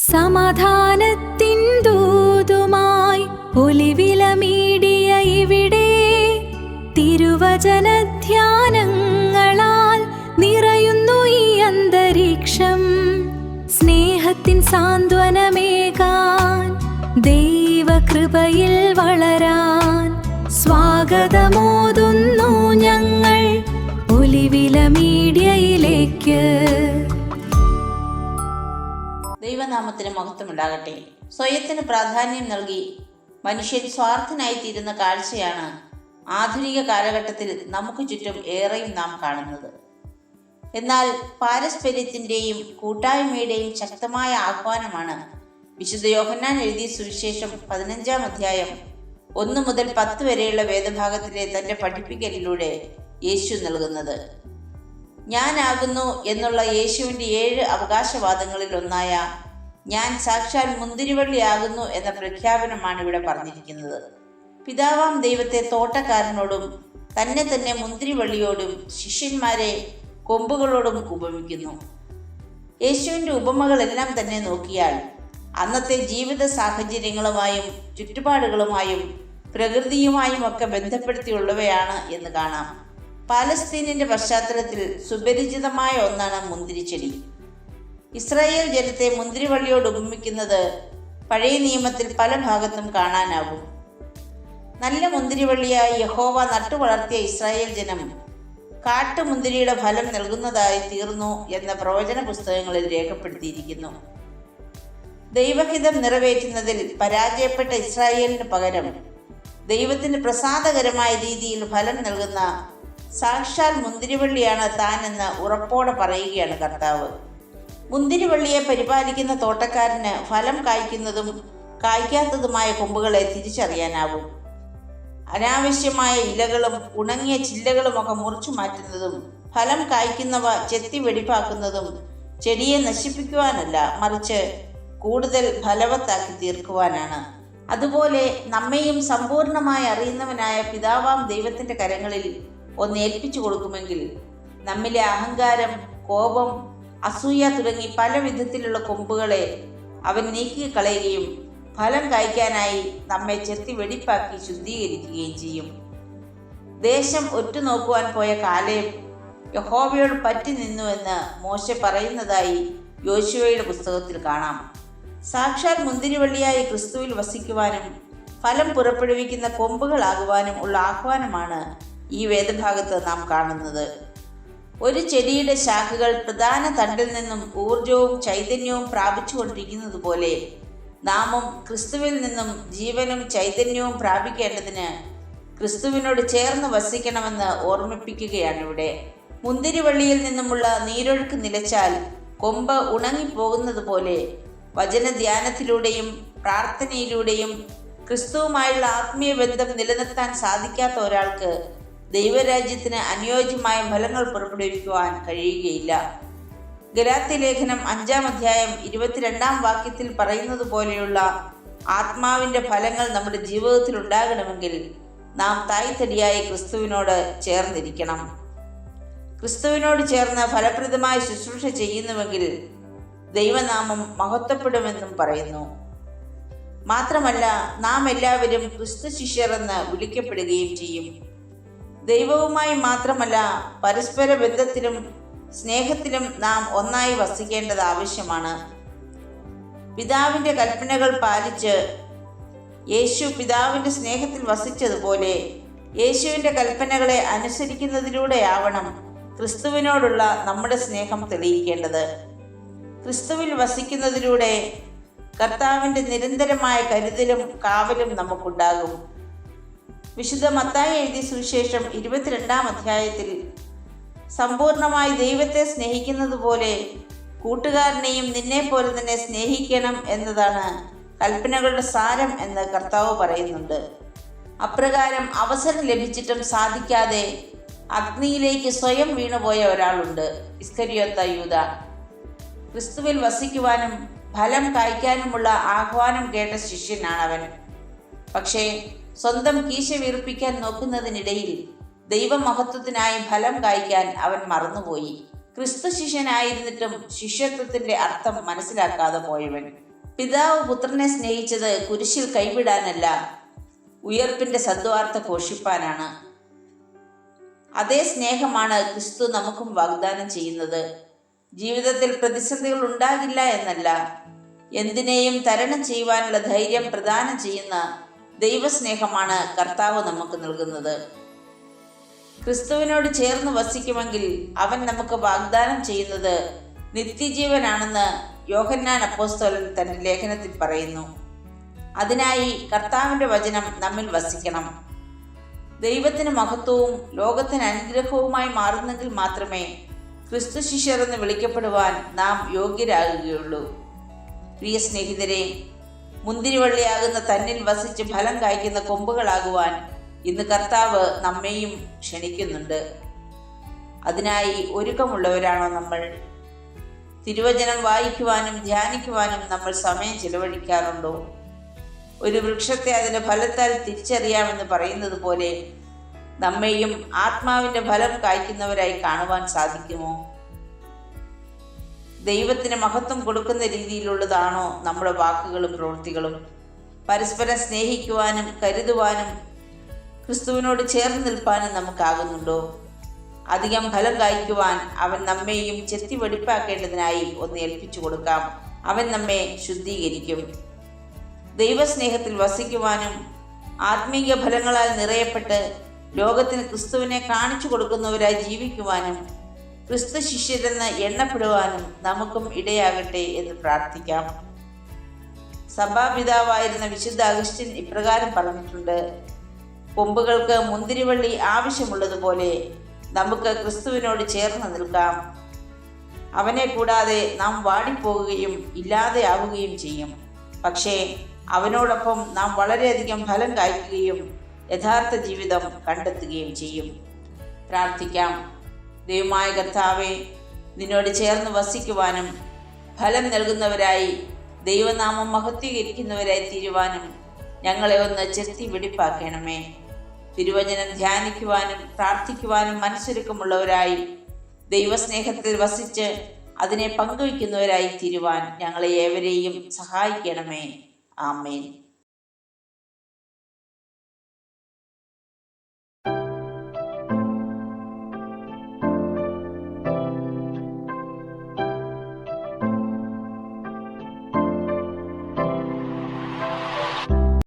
സമാധാനത്തിൻ ദൂതുമായി ഒലിവിലമീടിയ ഇവിടെ തിരുവചനധ്യാനങ്ങളാൽ നിറയുന്നു ഈ അന്തരീക്ഷം. സ്നേഹത്തിൻ സാന്ത്വനമേകാൻ, ദൈവകൃപയിൽ വളരാൻ സ്വാഗതമോതുന്നു ഞങ്ങൾ ഒലിവില മീഡിയയിലേക്ക്. ദൈവനാമത്തിന് മഹത്വമുണ്ടാകട്ടെ. സ്വയത്തിന് പ്രാധാന്യം നൽകി മനുഷ്യൻ സ്വാർത്ഥനായിത്തീരുന്ന കാഴ്ചയാണ് ആധുനിക കാലഘട്ടത്തിൽ നമുക്ക് ചുറ്റും ഏറെയും നാം കാണുന്നത്. എന്നാൽ പാരസ്പര്യത്തിൻ്റെയും കൂട്ടായ്മയുടെയും ശക്തമായ ആഹ്വാനമാണ് വിശുദ്ധ യോഹന്നാൻ എഴുതിയ സുവിശേഷം 15-ാം അധ്യായം 1 മുതൽ 10 വരെയുള്ള വേദഭാഗത്തിലെ തൻ്റെ പഠിപ്പിക്കലിലൂടെ യേശു നൽകുന്നത്. ഞാനാകുന്നു എന്നുള്ള യേശുവിൻ്റെ 7 അവകാശവാദങ്ങളിൽ ഒന്നായ ഞാൻ സാക്ഷാൽ മുന്തിരിവള്ളിയാകുന്നു എന്ന പ്രഖ്യാപനമാണ് ഇവിടെ പറഞ്ഞിരിക്കുന്നത്. പിതാവാം ദൈവത്തെ തോട്ടക്കാരനോടും തന്നെ തന്നെ മുന്തിരിവള്ളിയോടും ശിഷ്യന്മാരെ കൊമ്പുകളോടും ഉപമിക്കുന്നു. യേശുവിൻ്റെ ഉപമകളെല്ലാം തന്നെ നോക്കിയാൽ അന്നത്തെ ജീവിത സാഹചര്യങ്ങളുമായും ചുറ്റുപാടുകളുമായും പ്രകൃതിയുമായും ഒക്കെ ബന്ധപ്പെടുത്തിയുള്ളവയാണ് എന്ന് കാണാം. പാലസ്തീനിന്റെ പശ്ചാത്തലത്തിൽ സുപരിചിതമായ ഒന്നാണ് മുന്തിരിച്ചെടി. ഇസ്രായേൽ ജനത്തെ മുന്തിരിവള്ളിയോട് ഉപമിക്കുന്നത് പഴയ നിയമത്തിൽ പല ഭാഗത്തും കാണാനാകും. നല്ല മുന്തിരിവള്ളിയായി യഹോവ നട്ടുവളർത്തിയ ഇസ്രായേൽ ജനം കാട്ടുമുന്തിരിയുടെ ഫലം നൽകുന്നതായി തീർന്നു എന്ന പ്രവചന പുസ്തകങ്ങളിൽ രേഖപ്പെടുത്തിയിരിക്കുന്നു. ദൈവഹിതം നിറവേറ്റുന്നതിൽ പരാജയപ്പെട്ട ഇസ്രായേലിന് പകരം ദൈവത്തിന് പ്രസാദകരമായ രീതിയിൽ ഫലം നൽകുന്ന സാക്ഷാൽ മുന്തിരിവള്ളിയാണ് താനെന്ന് ഉറപ്പോടെ പറയുകയാണ് കർത്താവ്. മുന്തിരിവള്ളിയെ പരിപാലിക്കുന്ന തോട്ടക്കാരന് ഫലം കായ്ക്കുന്നതും കായ്ക്കാത്തതുമായ കൊമ്പുകളെ തിരിച്ചറിയാനാവും. അനാവശ്യമായ ഇലകളും ഉണങ്ങിയ ചില്ലകളുമൊക്കെ മുറിച്ചു മാറ്റുന്നതും ഫലം കായ്ക്കുന്നവ ചെത്തി വെടിപ്പാക്കുന്നതും ചെടിയെ നശിപ്പിക്കുവാനല്ല, മറിച്ച് കൂടുതൽ ഫലവത്താക്കി തീർക്കുവാനാണ്. അതുപോലെ നമ്മെയും സമ്പൂർണമായി അറിയുന്നവനായ പിതാവാം ദൈവത്തിൻ്റെ കരങ്ങളിൽ ഒന്ന് ഏൽപ്പിച്ചു കൊടുക്കുമെങ്കിൽ നമ്മിലെ അഹങ്കാരം, കോപം, അസൂയ തുടങ്ങി പല വിധത്തിലുള്ള കൊമ്പുകളെ അവൻ നീക്കിക്കളയുകയും ഫലം കായ്ക്കാനായി നമ്മെ ചെത്തി വെടിപ്പാക്കി ശുദ്ധീകരിക്കുകയും ചെയ്യും. ദേശം ഒറ്റുനോക്കുവാൻ പോയ കാലേബ് യഹോവയോട് പറ്റി നിന്നുവെന്ന് മോശെ പറയുന്നതായി യോശുവയുടെ പുസ്തകത്തിൽ കാണാം. സാക്ഷാൽ മുന്തിരിവള്ളിയായി ക്രിസ്തുവിൽ വസിക്കുവാനും ഫലം പുറപ്പെടുവിക്കുന്ന കൊമ്പുകളാകുവാനും ഉള്ള ആഹ്വാനമാണ് ഈ വേദഭാഗത്ത് നാം കാണുന്നത്. ഒരു ചെടിയുടെ ശാഖകൾ പ്രധാന തണ്ടിൽ നിന്നും ഊർജവും ചൈതന്യവും പ്രാപിച്ചുകൊണ്ടിരിക്കുന്നത് പോലെ നാമും ക്രിസ്തുവിൽ നിന്നും ജീവനും ചൈതന്യവും പ്രാപിക്കേണ്ടതിന് ക്രിസ്തുവിനോട് ചേർന്ന് വസിക്കണമെന്ന് ഓർമ്മിപ്പിക്കുകയാണിവിടെ. മുന്തിരിവള്ളിയിൽ നിന്നുമുള്ള നീരൊഴുക്ക് നിലച്ചാൽ കൊമ്പ് ഉണങ്ങിപ്പോകുന്നത് പോലെ വചനധ്യാനത്തിലൂടെയും പ്രാർത്ഥനയിലൂടെയും ക്രിസ്തുവുമായുള്ള ആത്മീയ ബന്ധം നിലനിർത്താൻ സാധിക്കാത്ത ഒരാൾക്ക് ദൈവരാജ്യത്തിന് അനുയോജ്യമായ ഫലങ്ങൾ പുറപ്പെടുവിക്കുവാൻ കഴിയുകയില്ല. ഗലാത്യ ലേഖനം 5-ാം അധ്യായം 22-ാം വാക്യത്തിൽ പറയുന്നത് പോലെയുള്ള ആത്മാവിൻ്റെ ഫലങ്ങൾ നമ്മുടെ ജീവിതത്തിൽ ഉണ്ടാകണമെങ്കിൽ നാം തായ്തടിയായി ക്രിസ്തുവിനോട് ചേർന്നിരിക്കണം. ക്രിസ്തുവിനോട് ചേർന്ന് ഫലപ്രദമായ ശുശ്രൂഷ ചെയ്യുന്നുവെങ്കിൽ ദൈവനാമം മഹത്വപ്പെടുമെന്നും പറയുന്നു. മാത്രമല്ല, നാം എല്ലാവരും ക്രിസ്തു ശിഷ്യർ എന്ന് വിളിക്കപ്പെടുകയും ചെയ്യും. ദൈവവുമായി മാത്രമല്ല, പരസ്പര ബന്ധത്തിലും സ്നേഹത്തിലും നാം ഒന്നായി വസിക്കേണ്ടത് ആവശ്യമാണ്. പിതാവിൻ്റെ കൽപ്പനകൾ പാലിച്ച് യേശു പിതാവിൻ്റെ സ്നേഹത്തിൽ വസിച്ചതുപോലെ യേശുവിൻ്റെ കൽപ്പനകളെ അനുസരിക്കുന്നതിലൂടെയാവണം ക്രിസ്തുവിനോടുള്ള നമ്മുടെ സ്നേഹം തെളിയിക്കേണ്ടത്. ക്രിസ്തുവിൽ വസിക്കുന്നതിലൂടെ കർത്താവിൻ്റെ നിരന്തരമായ കരുതലും കാവലും നമുക്കുണ്ടാകും. വിശുദ്ധ മത്തായി എഴുതിയ സുവിശേഷം 22-ാം അധ്യായത്തിൽ സമ്പൂർണമായി ദൈവത്തെ സ്നേഹിക്കുന്നത് പോലെ കൂട്ടുകാരനെയും നിന്നെപ്പോലെ തന്നെ സ്നേഹിക്കണം എന്നതാണ് കൽപ്പനകളുടെ സാരം എന്ന് കർത്താവ് പറയുന്നുണ്ട്. അപ്രകാരം അവസരം ലഭിച്ചിട്ടും സാധിക്കാതെ അഗ്നിയിലേക്ക് സ്വയം വീണുപോയ ഒരാളുണ്ട്, ഇസ്കരിയോത്ത യൂദ. ക്രിസ്തുവിൽ വസിക്കുവാനും ഫലം കായ്ക്കാനുമുള്ള ആഹ്വാനം കേട്ട ശിഷ്യനാണവൻ. പക്ഷേ സ്വന്തം കീശ വീർപ്പിക്കാൻ നോക്കുന്നതിനിടയിൽ ദൈവമഹത്വത്തിനായി ഫലം കായ്ക്കാൻ അവൻ മറന്നുപോയി. ക്രിസ്തു ശിഷ്യനായിരുന്നിട്ടും ശിഷ്യത്വത്തിന്റെ അർത്ഥം മനസ്സിലാക്കാതെ പോയവൻ. പിതാവ് പുത്രനെ സ്നേഹിച്ചത് കുരിശിൽ കൈവിടാനല്ല, ഉയർപ്പിന്റെ സദ്വാർത്ത ഘോഷിപ്പാനാണ്. അതേ സ്നേഹമാണ് ക്രിസ്തു നമുക്കും വാഗ്ദാനം ചെയ്യുന്നത്. ജീവിതത്തിൽ പ്രതിസന്ധികൾ ഉണ്ടാകില്ല എന്നല്ല, എന്തിനേയും തരണം ചെയ്യുവാനുള്ള ധൈര്യം പ്രദാനം ചെയ്യുന്ന ദൈവസ്നേഹമാണ് കർത്താവ് നമുക്ക് നൽകുന്നത്. ക്രിസ്തുവിനോട് ചേർന്ന് വസിക്കുമെങ്കിൽ അവൻ നമുക്ക് വാഗ്ദാനം ചെയ്യുന്നത് നിത്യജീവനാണെന്ന് യോഹന്നാൻ അപ്പോസ്തലൻ തന്റെ ലേഖനത്തിൽ പറയുന്നു. അതിനായി കർത്താവിന്റെ വചനം നമ്മിൽ വസിക്കണം. ദൈവത്തിന് മഹത്വവും ലോകത്തിന് അനുഗ്രഹവുമായി മാറുന്നെങ്കിൽ മാത്രമേ ക്രിസ്തു ശിഷ്യർ എന്ന് വിളിക്കപ്പെടുവാൻ നാം യോഗ്യരാകുകയുള്ളൂ. പ്രിയ സ്നേഹിതരെ, മുന്തിരിവള്ളിയാകുന്ന തന്നിൽ വസിച്ച് ഫലം കായ്ക്കുന്ന കൊമ്പുകളാകുവാൻ ഇന്ന് കർത്താവ് നമ്മെയും ക്ഷണിക്കുന്നുണ്ട്. അതിനായി ഒരുക്കമുള്ളവരാണോ നമ്മൾ? തിരുവചനം വായിക്കുവാനും ധ്യാനിക്കുവാനും നമ്മൾ സമയം ചിലവഴിക്കാറുണ്ടോ? ഒരു വൃക്ഷത്തെ അതിൻ്റെ ഫലത്താൽ തിരിച്ചറിയാമെന്ന് പറയുന്നത് പോലെ നമ്മെയും ആത്മാവിൻ്റെ ഫലം കായ്ക്കുന്നവരായി കാണുവാൻ സാധിക്കുമോ? ദൈവത്തിന് മഹത്വം കൊടുക്കുന്ന രീതിയിലുള്ളതാണോ നമ്മുടെ വാക്കുകളും പ്രവൃത്തികളും? പരസ്പരം സ്നേഹിക്കുവാനും കരുതുവാനും ക്രിസ്തുവിനോട് ചേർന്ന് നിൽപ്പാനും നമുക്കാകുന്നുണ്ടോ? അധികം ഫലം കായ്ക്കുവാൻ അവൻ നമ്മെയും ചെത്തി വെടിപ്പാക്കേണ്ടതിനായി ഒന്ന് ഏൽപ്പിച്ചു കൊടുക്കാം. അവൻ നമ്മെ ശുദ്ധീകരിക്കും. ദൈവസ്നേഹത്തിൽ വസിക്കുവാനും ആത്മീയ ഫലങ്ങളാൽ നിറയപ്പെട്ട് ലോകത്തിന് ക്രിസ്തുവിനെ കാണിച്ചു കൊടുക്കുന്നവരായി ജീവിക്കുവാനും ക്രിസ്തു ശിഷ്യരെന്ന് എണ്ണപ്പെടുവാനും നമുക്കും ഇടയാകട്ടെ എന്ന് പ്രാർത്ഥിക്കാം. സഭാപിതാവായിരുന്ന വിശുദ്ധ അഗസ്റ്റിൻ ഇപ്രകാരം പറഞ്ഞിട്ടുണ്ട്: കൊമ്പുകൾക്ക് മുന്തിരിവള്ളി ആവശ്യമുള്ളതുപോലെ നമുക്ക് ക്രിസ്തുവിനോട് ചേർന്ന് നിൽക്കാം. അവനെ കൂടാതെ നാം വാടിപ്പോവുകയും ഇല്ലാതെയാവുകയും ചെയ്യും. പക്ഷേ അവനോടൊപ്പം നാം വളരെയധികം ഫലം കായ്ക്കുകയും യഥാർത്ഥ ജീവിതം കണ്ടെത്തുകയും ചെയ്യും. പ്രാർത്ഥിക്കാം. ദൈവമായ കർത്താവേ, നിന്നോട് ചേർന്ന് വസിക്കുവാനും ഫലം നൽകുന്നവരായി ദൈവനാമം മഹത്വീകരിക്കുന്നവരായി തീരുവാനും ഞങ്ങളെ ഒന്ന് ചെത്തി വെടിപ്പാക്കണമേ. തിരുവചനം ധ്യാനിക്കുവാനും പ്രാർത്ഥിക്കുവാനും മനസ്സൊരുക്കമുള്ളവരായി ദൈവസ്നേഹത്തിൽ വസിച്ച് അതിനെ പങ്കുവയ്ക്കുന്നവരായി തീരുവാൻ ഞങ്ങളെ ഏവരെയും സഹായിക്കണമേ. ആമേൻ.